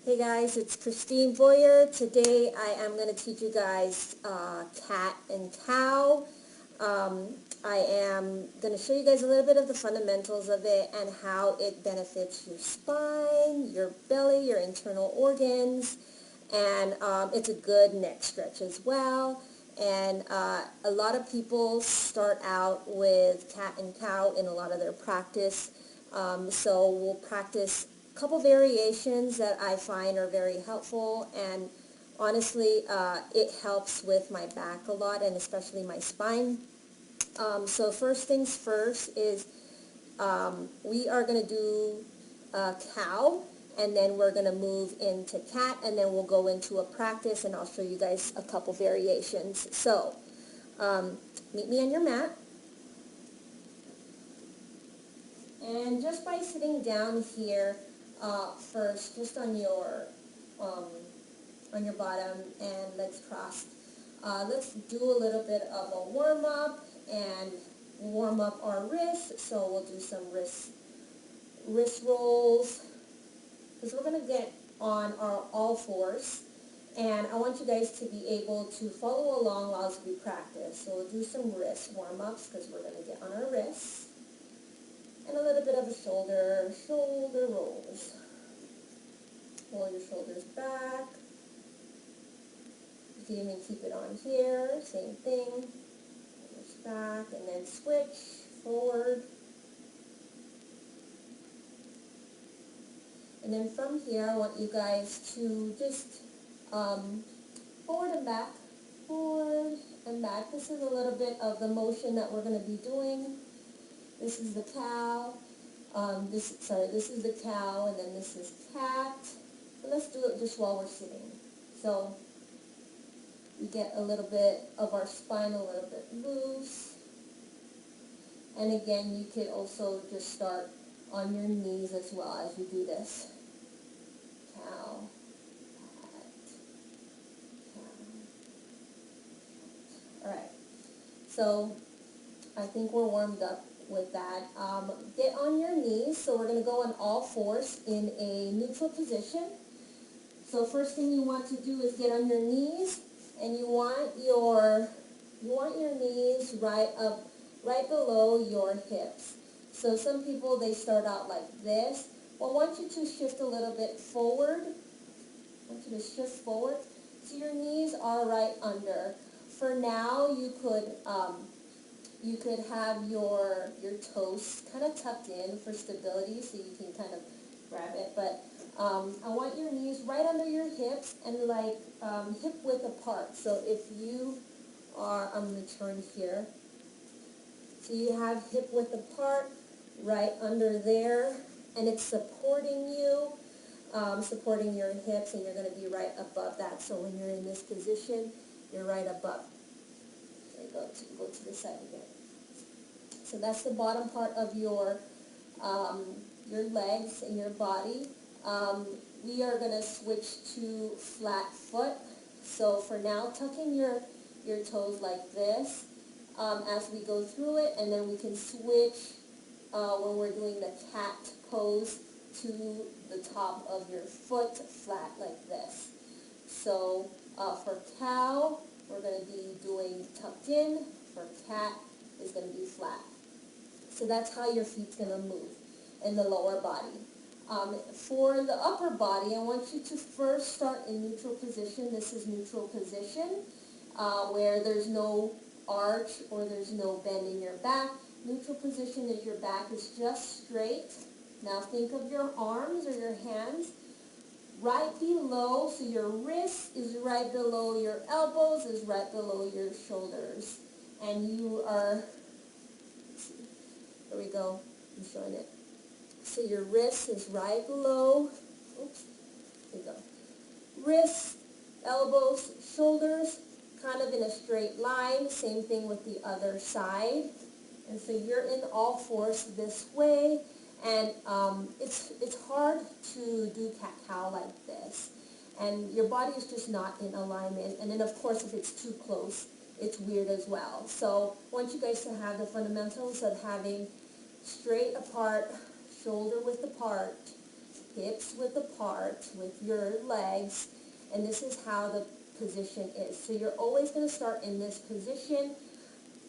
Hey guys, it's Christine Boyer. Today I am going to teach you guys cat and cow. I am going to show you guys a little bit of the fundamentals of it and how it benefits your spine, your belly, your internal organs, and it's a good neck stretch as well. And a lot of people start out with cat and cow in a lot of their practice. So we'll practice a couple variations that I find are very helpful, and honestly, it helps with my back a lot and especially my spine. So first things first is we are going to do cow, and then we're going to move into cat, and then we'll go into a practice, and I'll show you guys a couple variations. So meet me on your mat. And just by sitting down here first, just on your bottom and legs crossed, let's do a little bit of a warm-up and warm up our wrists. So we'll do some wrist rolls, because we're going to get on our all fours. And I want you guys to be able to follow along while we practice. So we'll do some wrist warm-ups, because we're going to get on our wrists. And a little bit of a shoulder rolls. Roll your shoulders back. You can even keep it on here, same thing. Shoulders back, and then switch forward. And then from here, I want you guys to just forward and back, forward and back. This is a little bit of the motion that we're going to be doing. This is the cow. This is the cow, and then this is cat. But let's do it just while we're sitting. So we get a little bit of our spine a little bit loose. And again, you could also just start on your knees as well as you do this. Cow, cat, cow. All right. So I think we're warmed up with that. Get on your knees. So we're going to go on all fours in a neutral position. So first thing you want to do is get on your knees, and you want your knees right below your hips. So some people, they start out like this. Well, I want you to shift a little bit forward. I want you to shift forward so your knees are right under. For now, you could have your toes kind of tucked in for stability, so you can kind of grab it. But I want your knees right under your hips and like hip width apart. So if you are, I'm going to turn here. So you have hip width apart right under there, and it's supporting you, supporting your hips, and you're going to be right above that. So when you're in this position, you're right above. Okay, go to the side again. So that's the bottom part of your legs and your body. We are going to switch to flat foot. So for now, tuck in your toes like this as we go through it, and then we can switch when we're doing the cat pose to the top of your foot flat like this. So for cow, we're going to be doing tucked in. For cat, is going to be flat. So that's how your feet's going to move in the lower body. For the upper body, I want you to first start in neutral position. This is neutral position, where there's no arch or there's no bend in your back. Neutral position is your back is just straight. Now think of your arms or your hands right below, so your wrist is right below your elbows, is right below your shoulders. And you are, there we go, I'm showing it. So your wrist is right below, oops, there you go. Wrists, elbows, shoulders, kind of in a straight line. Same thing with the other side. And so you're in all fours this way. And it's hard to do cat-cow like this. And your body is just not in alignment. And then, of course, if it's too close, it's weird as well. So I want you guys to have the fundamentals of having straight apart, shoulder width apart, hips width apart with your legs, and this is how the position is. So you're always going to start in this position.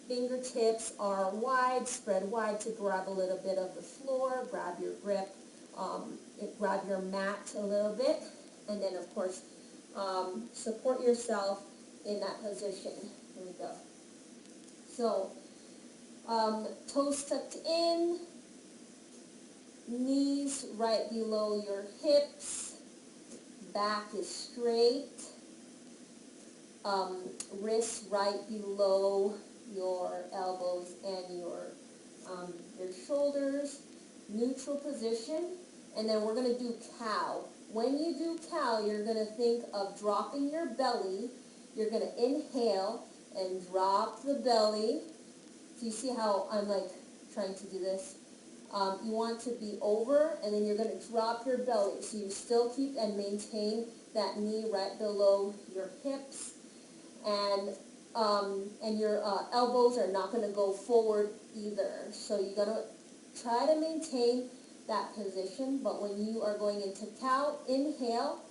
Fingertips are wide, spread wide to grab a little bit of the floor, grab your grip, grab your mat a little bit, and then of course support yourself in that position. Here we go. So toes tucked in, knees right below your hips, back is straight, wrists right below your elbows and your shoulders, neutral position, and then we're going to do cow. When you do cow, you're going to think of dropping your belly. You're going to inhale and drop the belly. Do you see how I'm like trying to do this? You want to be over, and then you're going to drop your belly. So you still keep and maintain that knee right below your hips, and your elbows are not going to go forward either. So you're going to try to maintain that position, but when you are going into cow, inhale,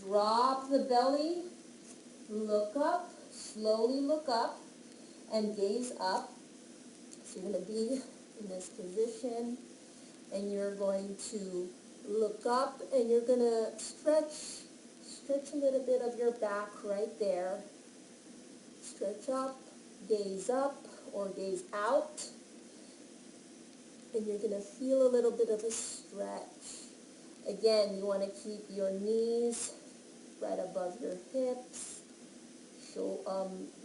drop the belly, look up, slowly look up, and gaze up. So you're going to be in this position, and you're going to look up, and you're going to stretch a little bit of your back right there. Stretch up, or gaze out, and you're going to feel a little bit of a stretch. Again, you want to keep your knees right above your hips,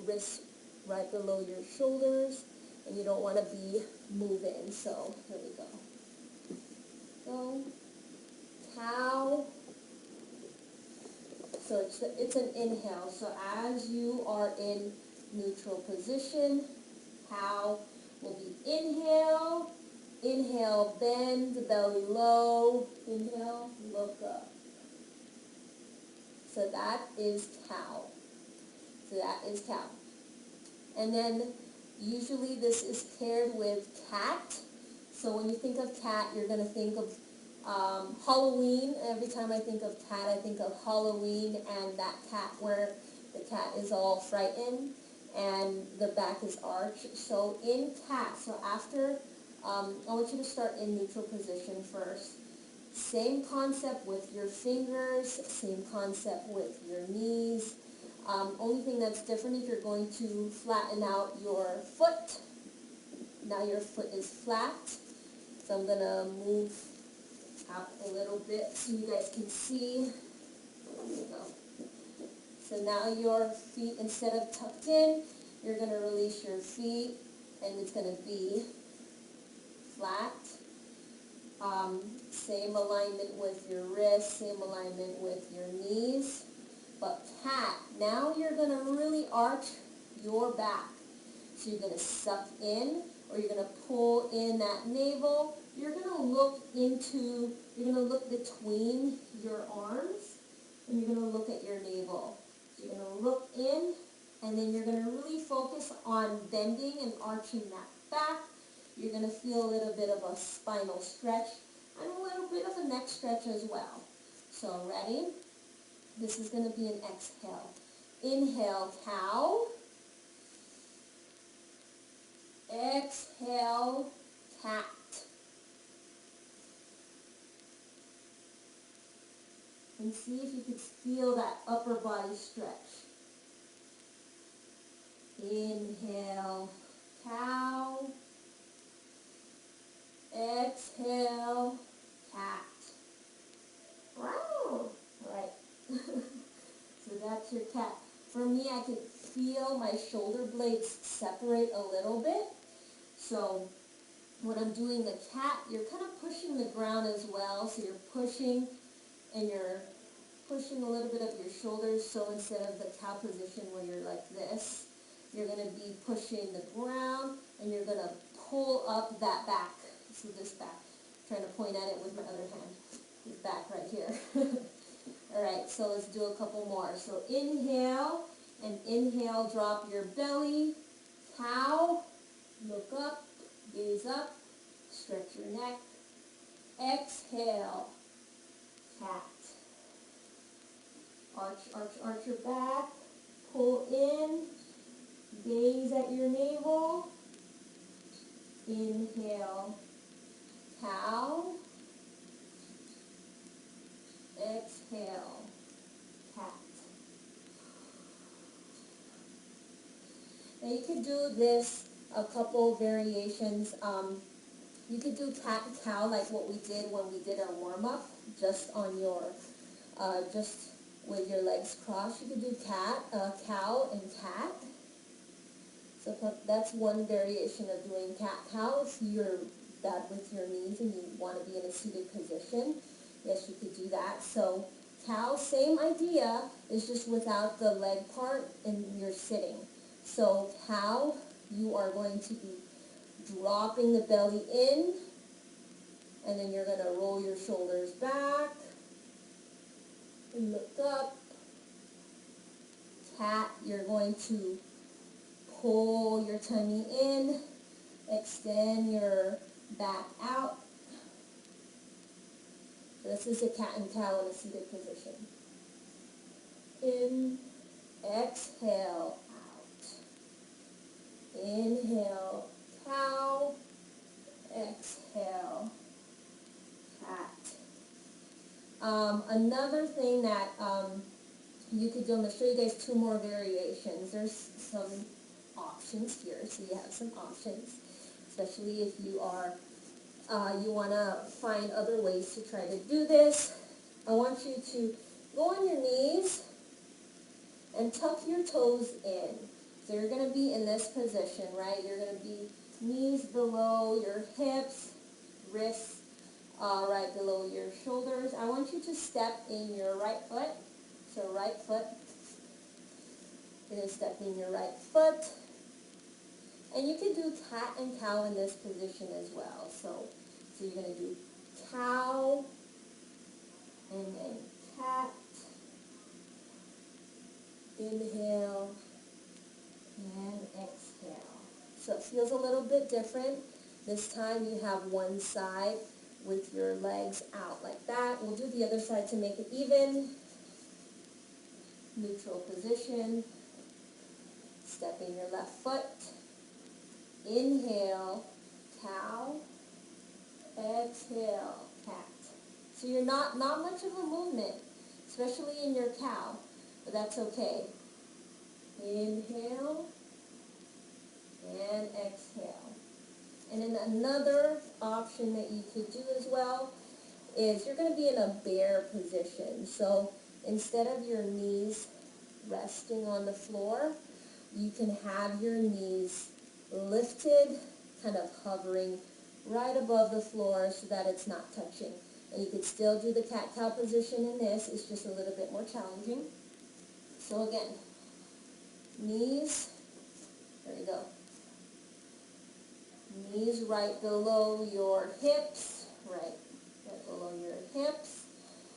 wrists right below your shoulders, and you don't want to be moving. So here we go. Go, cow. So it's an inhale. So as you are in neutral position, cow will be inhale. Inhale, bend the belly low. Inhale, look up. So that is cow. And then usually this is paired with cat. So when you think of cat, you're going to think of Halloween. Every time I think of cat, I think of Halloween and that cat where the cat is all frightened and the back is arched. So in cat, so after, I want you to start in neutral position first. Same concept with your fingers, same concept with your knees. Only thing that's different is you're going to flatten out your foot. Now your foot is flat. So I'm going to move out a little bit so you guys can see. There we go. So now your feet, instead of tucked in, you're going to release your feet, and it's going to be flat. Same alignment with your wrists, same alignment with your knees. But cat, now you're going to really arch your back. So you're going to suck in, or you're going to pull in that navel. You're going to look between your arms, and you're going to look at your navel. So you're going to look in, and then you're going to really focus on bending and arching that back. You're going to feel a little bit of a spinal stretch and a little bit of a neck stretch as well. So ready? This is going to be an exhale. Inhale, cow. Exhale, cat. And see if you can feel that upper body stretch. Inhale, cow. Exhale, cat. Wow. Right. So that's your cat. For me, I can feel my shoulder blades separate a little bit. So when I'm doing the cat, you're kind of pushing the ground as well. So you're pushing, and you're pushing a little bit of your shoulders. So instead of the cow position where you're like this, you're going to be pushing the ground, and you're going to pull up that back. So this back. I'm trying to point at it with my other hand. This back right here. All right, so let's do a couple more. So inhale, and inhale, drop your belly. Cow, look up, gaze up, stretch your neck. Exhale, cat. Arch, arch, arch your back. Pull in. Gaze at your navel. Inhale, cow. Exhale, cat. Now you could do this a couple variations. You could do cat and cow like what we did when we did our warm-up, just on your, just with your legs crossed. You could do cow and cat. So that's one variation of doing cat-cow. If you're bad with your knees and you want to be in a seated position, yes, you could do that. So cow, same idea, is just without the leg part and you're sitting. So cow, you are going to be dropping the belly in, and then you're going to roll your shoulders back and look up. Cat, you're going to pull your tummy in, extend your back out. This is a cat and cow in a seated position. In, exhale, out. Inhale, cow, exhale, cat. Another thing that you could do, I'm going to show you guys two more variations. There's some options here, so you have some options, especially if you are you want to find other ways to try to do this. I want you to go on your knees and tuck your toes in. So you're going to be in this position, right? You're going to be knees below your hips, wrists right below your shoulders. I want you to step in your right foot. So right foot. You're going to step in your right foot. And you can do cat and cow in this position as well. So you're going to do cow, and then cat. Inhale, and exhale. So it feels a little bit different. This time you have one side with your legs out like that. We'll do the other side to make it even. Neutral position. Step in your left foot. Inhale, cow. Exhale, cat. So you're not much of a movement, especially in your cow, but that's okay. Inhale and exhale. And then another option that you could do as well is you're going to be in a bear position. So instead of your knees resting on the floor, you can have your knees lifted, kind of hovering right above the floor so that it's not touching. And you could still do the cat-cow position in this. It's just a little bit more challenging. So again, knees, there you go. Knees right below your hips, right below your hips.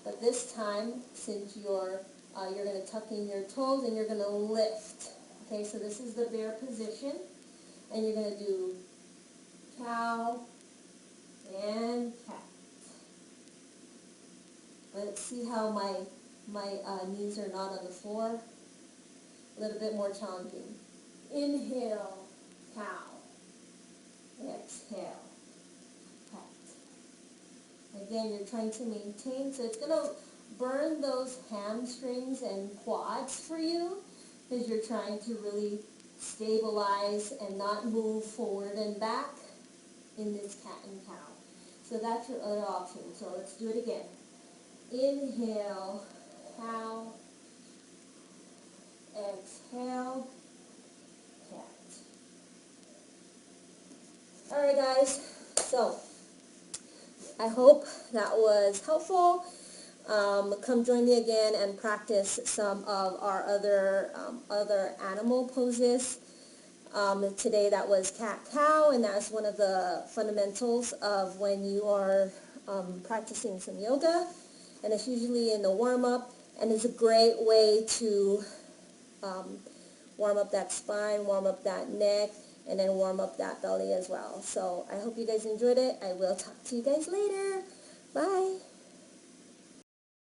But this time, since you're going to tuck in your toes and you're going to lift. Okay, so this is the bear position. And you're going to do cow and cat. Let's see how my knees are not on the floor. A little bit more challenging. Inhale, cow. Exhale, cat. Again, you're trying to maintain, so it's going to burn those hamstrings and quads for you because you're trying to really stabilize and not move forward and back in this cat and cow. So that's your other option. So let's do it again. Inhale, cow. Exhale, cat. Alright guys, so I hope that was helpful. Come join me again and practice some of our other animal poses. Today that was cat-cow, and that's one of the fundamentals of when you are practicing some yoga. And it's usually in the warm-up, and it's a great way to warm up that spine, warm up that neck, and then warm up that belly as well. So I hope you guys enjoyed it. I will talk to you guys later. Bye.